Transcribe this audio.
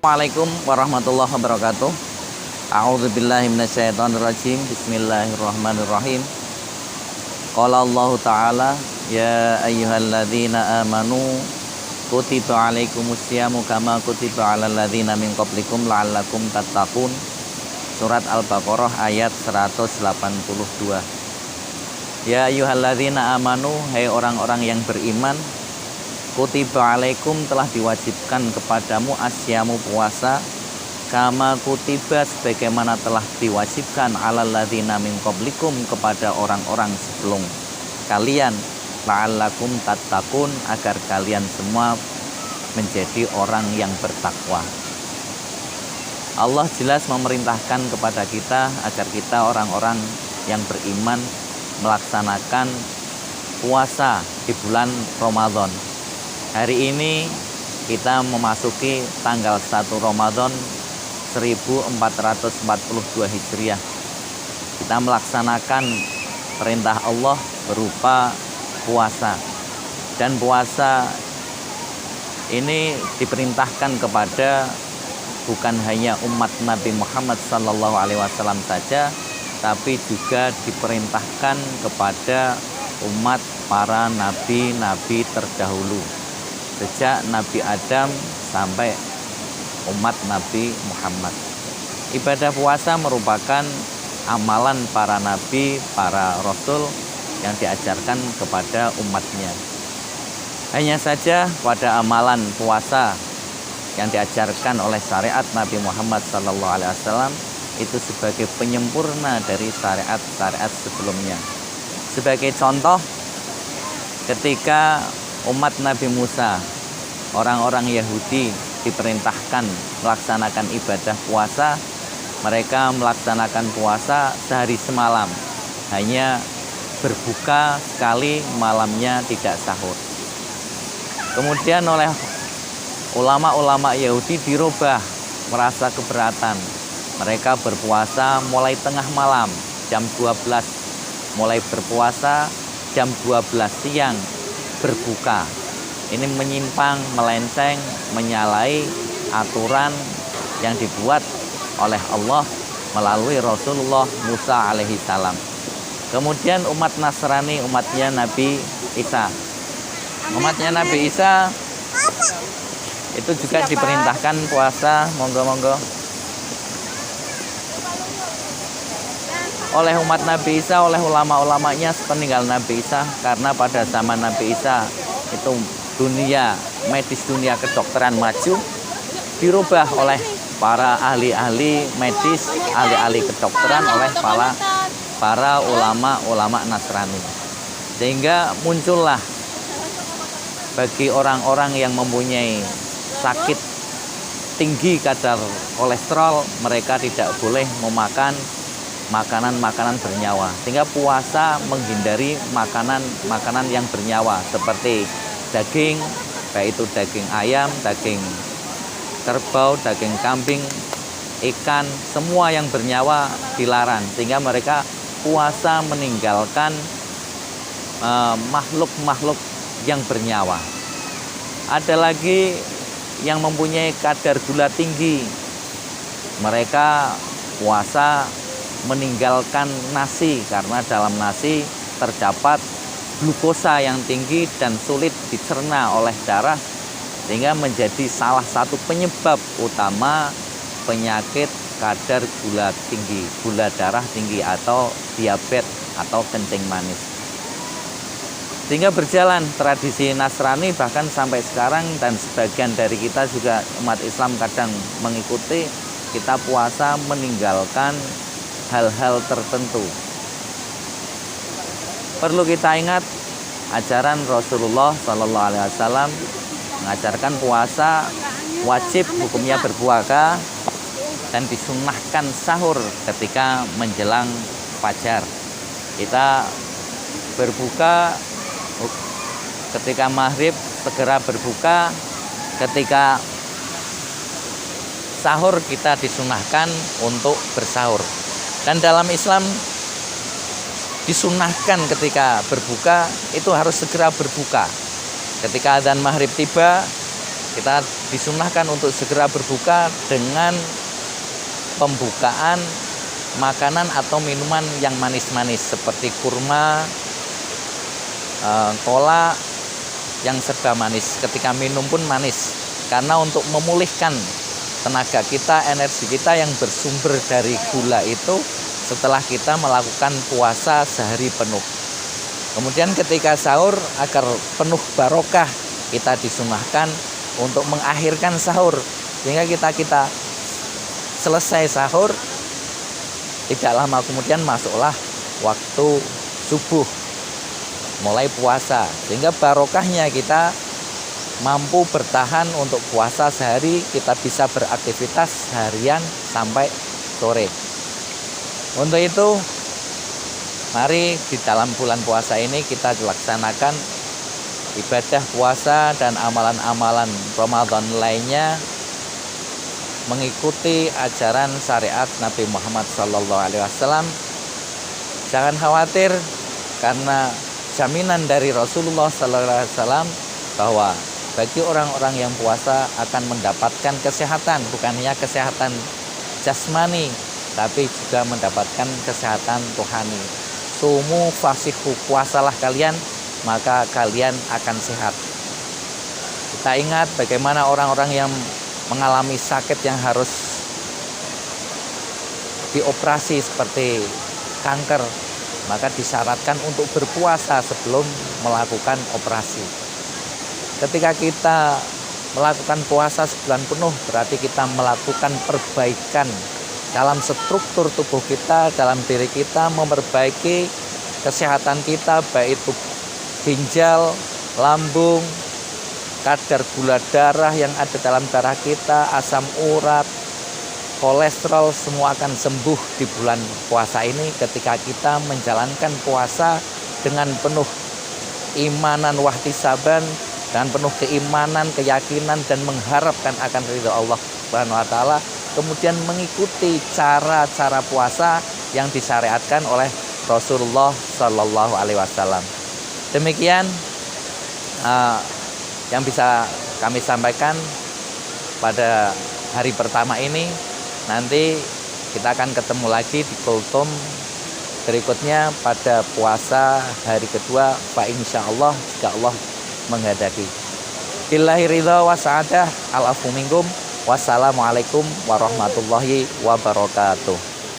Assalamualaikum warahmatullahi wabarakatuh. A'udzubillahi minasyaitonirrajim. Bismillahirrahmanirrahim. Qala Allah Ta'ala, ya ayyuhalladzina amanu kutiba alaikumusyamu kama kutiba alal ladzina min qablikum la'allakum tattaqun. Surat Al-Baqarah ayat 182. Ya ayyuhalladzina amanu, hai orang-orang yang beriman, kutiba alaikum, telah diwajibkan kepadamu asyamu, puasa, kama kutiba, sebagaimana telah diwajibkan alal ladzina min qablikum, kepada orang-orang sebelum kalian, la'allakum tattaqun, agar kalian semua menjadi orang yang bertakwa. Allah jelas memerintahkan kepada kita agar kita orang-orang yang beriman melaksanakan puasa di bulan Ramadan. Hari ini kita memasuki tanggal 1 Ramadan 1442 Hijriah. Kita melaksanakan perintah Allah berupa puasa. Dan puasa ini diperintahkan kepada bukan hanya umat Nabi Muhammad SAW saja, tapi juga diperintahkan kepada umat para nabi-nabi terdahulu, sejak Nabi Adam sampai umat Nabi Muhammad. Ibadah puasa merupakan amalan para nabi, para rasul yang diajarkan kepada umatnya. Hanya saja pada amalan puasa yang diajarkan oleh syariat Nabi Muhammad SAW itu sebagai penyempurna dari syariat-syariat sebelumnya. Sebagai contoh, ketika umat Nabi Musa, orang-orang Yahudi diperintahkan melaksanakan ibadah puasa, mereka melaksanakan puasa sehari semalam, hanya berbuka sekali, malamnya tidak sahur. Kemudian oleh ulama-ulama Yahudi dirubah, merasa keberatan. Mereka berpuasa mulai tengah malam, jam 12, mulai berpuasa jam 12 siang, berbuka. Ini menyimpang, melenceng, menyalahi aturan yang dibuat oleh Allah melalui Rasulullah Musa alaihi salam. Kemudian umat Nasrani, umatnya Nabi Isa. Umatnya Nabi Isa itu juga diperintahkan puasa, monggo-monggo. Oleh umat Nabi Isa, oleh ulama-ulamanya sepeninggal Nabi Isa, karena pada zaman Nabi Isa itu dunia medis, dunia kedokteran maju, dirubah oleh para ahli-ahli medis, ahli-ahli kedokteran, oleh para ulama-ulama Nasrani. Sehingga muncullah bagi orang-orang yang mempunyai sakit tinggi kadar kolesterol, mereka tidak boleh memakan makanan-makanan bernyawa. Sehingga puasa menghindari makanan-makanan yang bernyawa seperti daging, baik itu daging ayam, daging kerbau, daging kambing, ikan, semua yang bernyawa dilarang. Sehingga mereka puasa meninggalkan makhluk-makhluk yang bernyawa. Ada lagi yang mempunyai kadar gula tinggi, mereka puasa meninggalkan nasi, karena dalam nasi terdapat glukosa yang tinggi dan sulit dicerna oleh darah, sehingga menjadi salah satu penyebab utama penyakit kadar gula tinggi, gula darah tinggi, atau diabetes atau kencing manis. Sehingga berjalan tradisi Nasrani bahkan sampai sekarang, dan sebagian dari kita juga umat Islam kadang mengikuti. Kita puasa meninggalkan hal-hal tertentu. Perlu kita ingat ajaran Rasulullah SAW mengajarkan puasa wajib hukumnya berpuasa, dan disunnahkan sahur ketika menjelang fajar. Kita berbuka ketika maghrib, segera berbuka. Ketika sahur kita disunahkan untuk bersahur. Dan dalam Islam disunahkan ketika berbuka itu harus segera berbuka. Ketika adzan maghrib tiba, Kita disunahkan untuk segera berbuka dengan pembukaan makanan atau minuman yang manis-manis seperti kurma, kola yang serba manis. Ketika minum pun manis, karena untuk memulihkan tenaga kita, energi kita yang bersumber dari gula itu setelah kita melakukan puasa sehari penuh. Kemudian ketika sahur, agar penuh barokah, kita disunahkan untuk mengakhirkan sahur, sehingga kita selesai sahur, tidak lama kemudian masuklah waktu subuh, mulai puasa, sehingga barokahnya kita mampu bertahan untuk puasa sehari, kita bisa beraktivitas harian sampai sore. Untuk itu, mari di dalam bulan puasa ini kita dilaksanakan ibadah puasa dan amalan-amalan Ramadan lainnya mengikuti ajaran syariat Nabi Muhammad SAW. Jangan khawatir, karena jaminan dari Rasulullah SAW bahwa bagi orang-orang yang puasa akan mendapatkan kesehatan, bukan hanya kesehatan jasmani, tapi juga mendapatkan kesehatan rohani. Sumu fasihu, puasalah kalian, maka kalian akan sehat. Kita ingat bagaimana orang-orang yang mengalami sakit yang harus dioperasi seperti kanker, maka disyaratkan untuk berpuasa sebelum melakukan operasi. Ketika kita melakukan puasa sebulan penuh, berarti kita melakukan perbaikan dalam struktur tubuh kita, dalam diri kita, memperbaiki kesehatan kita, baik itu ginjal, lambung, kadar gula darah yang ada dalam darah kita, asam urat, kolesterol, semua akan sembuh di bulan puasa ini ketika kita menjalankan puasa dengan penuh imanan wahtisaban, dan penuh keimanan, keyakinan, dan mengharapkan akan ridho Allah Subhanahu wa Ta'ala. Kemudian mengikuti cara-cara puasa yang disyariatkan oleh Rasulullah Shallallahu Alaihi Wasallam. Demikian yang bisa kami sampaikan pada hari pertama ini. Nanti kita akan ketemu lagi di kultum berikutnya pada puasa hari kedua, Pak, insya Allah, jika Allah menghendaki. Billahi ridha wa sa'adah, al-afu minkum. Wassalamualaikum warahmatullahi wabarakatuh.